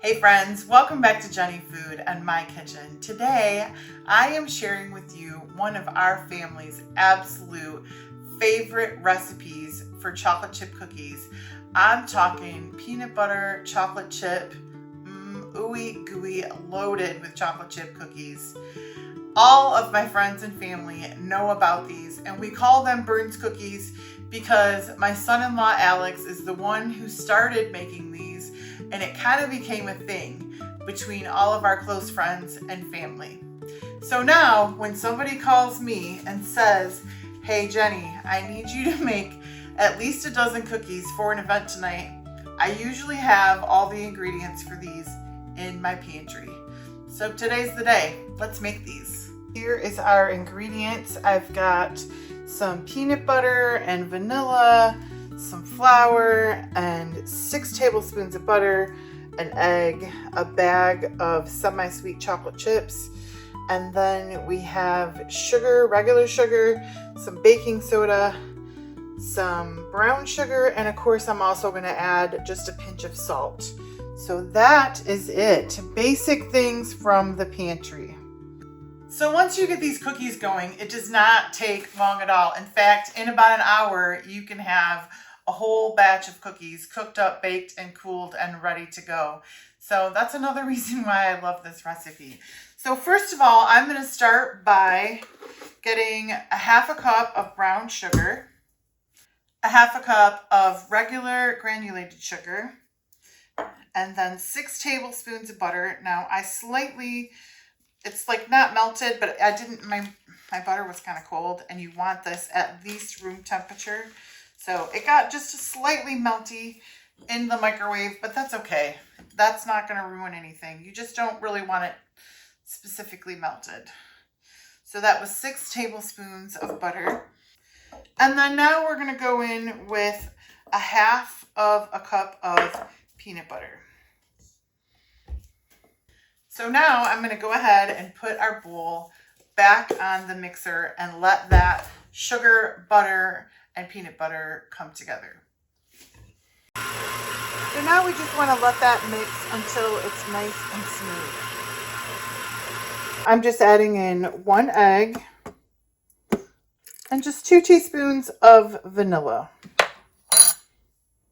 Hey friends, welcome back to Jenny Food and My Kitchen. Today, I am sharing with you one of our family's absolute favorite recipes for chocolate chip cookies. I'm talking peanut butter chocolate chip, ooey gooey, loaded with chocolate chip cookies. All of my friends and family know about these, and we call them Burns cookies because my son-in-law Alex is the one who started making these, and it kind of became a thing between all of our close friends and family. So now when somebody calls me and says, "Hey Jenny, I need you to make at least a dozen cookies for an event tonight," I usually have all the ingredients for these in my pantry. So today's the day. Let's make these. Here is our ingredients. I've got some peanut butter and vanilla, some flour, and 6 tablespoons of butter, an egg, a bag of semi-sweet chocolate chips, and then we have sugar, regular sugar, some baking soda, some brown sugar, and of course I'm also going to add just a pinch of salt. So that is it. Basic things from the pantry. So once you get these cookies going, it does not take long at all. In fact, in about an hour, you can have a whole batch of cookies cooked up, baked, and cooled and ready to go. So that's another reason why I love this recipe. So first of all, I'm going to start by getting a half a cup of brown sugar, a half a cup of regular granulated sugar, and then 6 tablespoons of butter. Now it's like not melted, but my butter was kind of cold, and you want this at least room temperature. So it got just slightly melty in the microwave, but that's okay. That's not going to ruin anything. You just don't really want it specifically melted. So that was 6 tablespoons of butter. And then now we're going to go in with a half of a cup of peanut butter. So now I'm going to go ahead and put our bowl back on the mixer and let that sugar, butter, and peanut butter come together. So now we just want to let that mix until it's nice and smooth. I'm just adding in 1 egg and just 2 teaspoons of vanilla.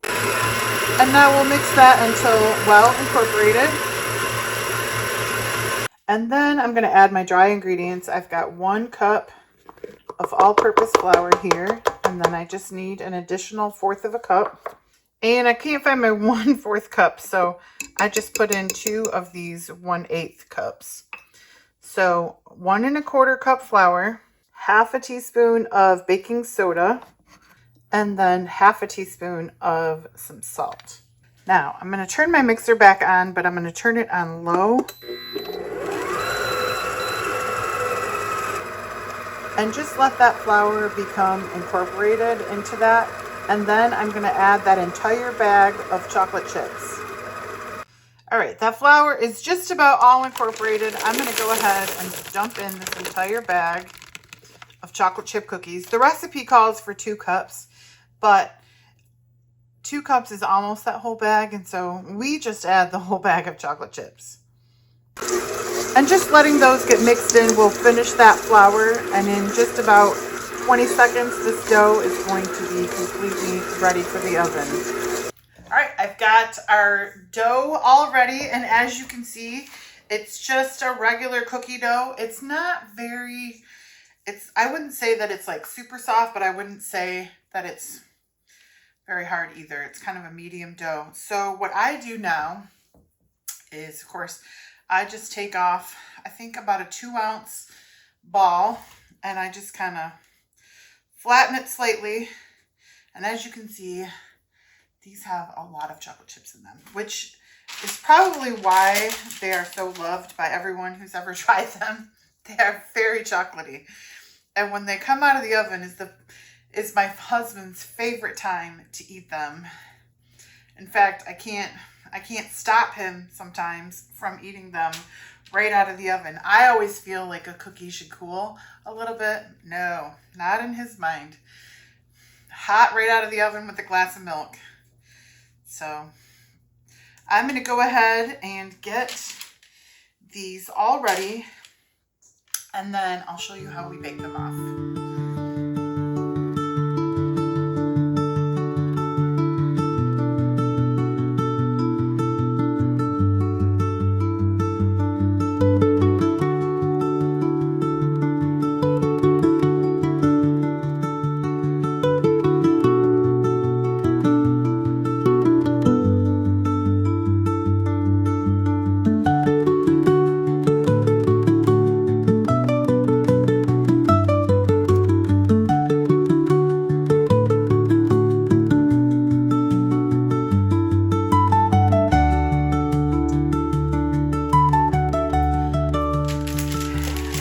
And now we'll mix that until well incorporated. And then I'm going to add my dry ingredients. I've got 1 cup of all-purpose flour here, and then I just need an additional 1/4 of a cup. And I can't find my 1/4 cup, so I just put in 2 of these 1/8 cups. So 1 1/4 cup flour, half a teaspoon of baking soda, and then half a teaspoon of some salt. Now I'm going to turn my mixer back on, but I'm going to turn it on low. And just let that flour become incorporated into that. And then I'm going to add that entire bag of chocolate chips. All right, that flour is just about all incorporated. I'm going to go ahead and dump in this entire bag of chocolate chip cookies. The recipe calls for 2 cups, but 2 cups is almost that whole bag. And so we just add the whole bag of chocolate chips. And just letting those get mixed in will finish that flour, and in just about 20 seconds this dough is going to be completely ready for the oven. All right, I've got our dough all ready, and as you can see, it's just a regular cookie dough. It's not I wouldn't say that it's like super soft, but I wouldn't say that it's very hard either. It's kind of a medium dough. So what I do now is, of course, I just take off, I think about a 2-ounce ball, and I just kind of flatten it slightly. And as you can see, these have a lot of chocolate chips in them, which is probably why they are so loved by everyone who's ever tried them. They are very chocolatey. And when they come out of the oven is my husband's favorite time to eat them. In fact, I can't stop him sometimes from eating them right out of the oven. I always feel like a cookie should cool a little bit. No, not in his mind. Hot right out of the oven with a glass of milk. So I'm going to go ahead and get these all ready, and then I'll show you how we bake them off.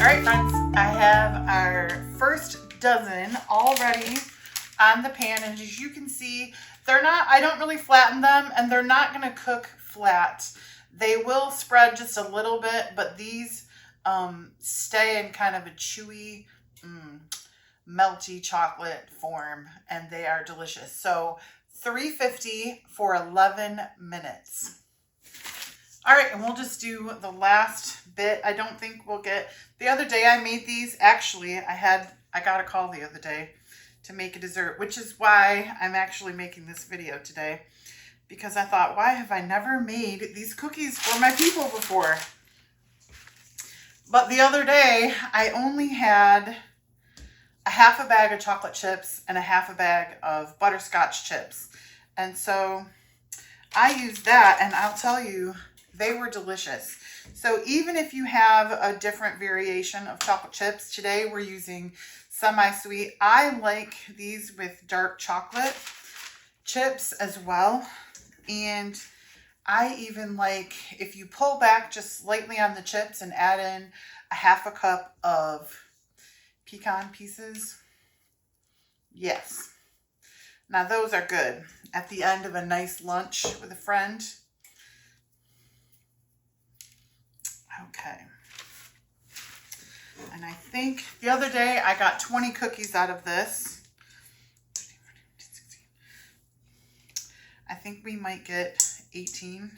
All right, friends, I have our first dozen already on the pan, and as you can see, I don't really flatten them, and they're not going to cook flat. They will spread just a little bit, but these stay in kind of a chewy, melty chocolate form, and they are delicious. So 350 for 11 minutes. All right, and we'll just do the last bit. I don't think we'll get, the other day I made these, actually I got a call the other day to make a dessert, which is why I'm actually making this video today, because I thought, why have I never made these cookies for my people before? But the other day I only had a half a bag of chocolate chips and a half a bag of butterscotch chips. And so I used that, and I'll tell you, they were delicious. So even if you have a different variation of chocolate chips, today we're using semi-sweet. I like these with dark chocolate chips as well. And I even like, if you pull back just slightly on the chips and add in a half a cup of pecan pieces. Yes. Now those are good at the end of a nice lunch with a friend. Okay. And I think the other day I got 20 cookies out of this. I think we might get 18.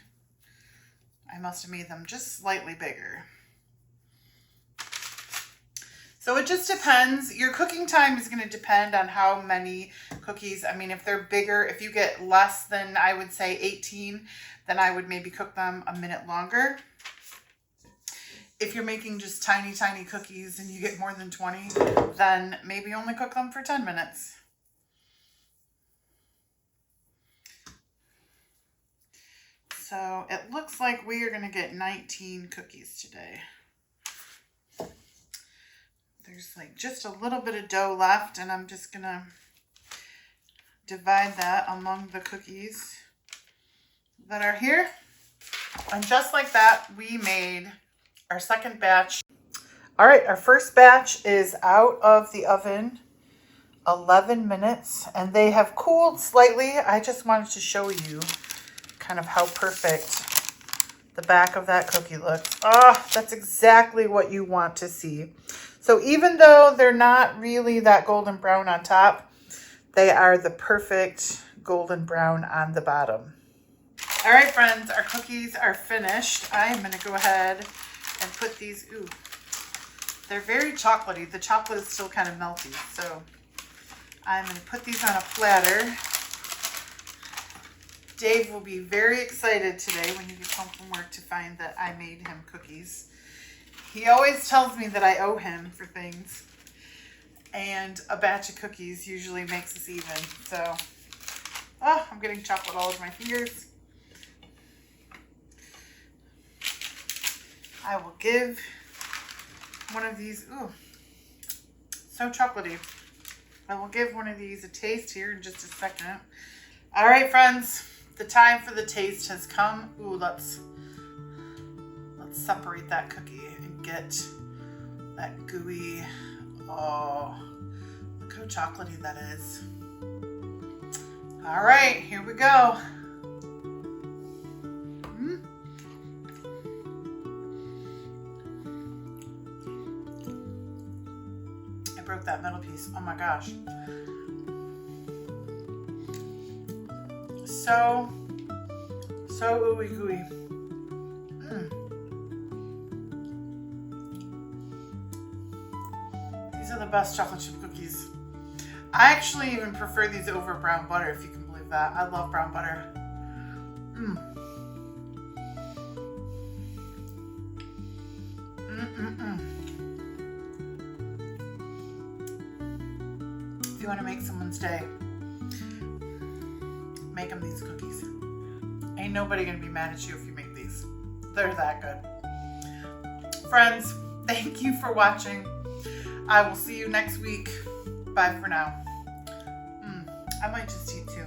I must have made them just slightly bigger. So it just depends. Your cooking time is going to depend on how many cookies. I mean, if they're bigger, if you get less than, I would say 18, then I would maybe cook them a minute longer. If you're making just tiny, tiny cookies and you get more than 20, then maybe only cook them for 10 minutes. So it looks like we are going to get 19 cookies today. There's like just a little bit of dough left, and I'm just going to divide that among the cookies that are here. And just like that, we made our second batch. All right, our first batch is out of the oven, 11 minutes, and they have cooled slightly. I just wanted to show you kind of how perfect the back of that cookie looks. Oh, that's exactly what you want to see. So even though they're not really that golden brown on top, they are the perfect golden brown on the bottom. All right, friends, our cookies are finished. I'm going to go ahead and put these, ooh, they're very chocolatey. The chocolate is still kind of melty. So I'm going to put these on a platter. Dave will be very excited today when he gets home from work to find that I made him cookies. He always tells me that I owe him for things. And a batch of cookies usually makes us even. So, oh, I'm getting chocolate all over my fingers. I will give one of these, ooh, so chocolatey. I will give one of these a taste here in just a second. All right, friends, the time for the taste has come. Ooh, let's separate that cookie and get that gooey, oh, look how chocolatey that is. All right, here we go. I broke that middle piece. Oh my gosh. So So ooey gooey. These are the best chocolate chip cookies. I actually even prefer these over brown butter, if you can believe that. I love brown butter. If you want to make someone's day, make them these cookies. Ain't nobody gonna be mad at you if you make these. They're that good. Friends, thank you for watching. I will see you next week. Bye for now. I might just eat two.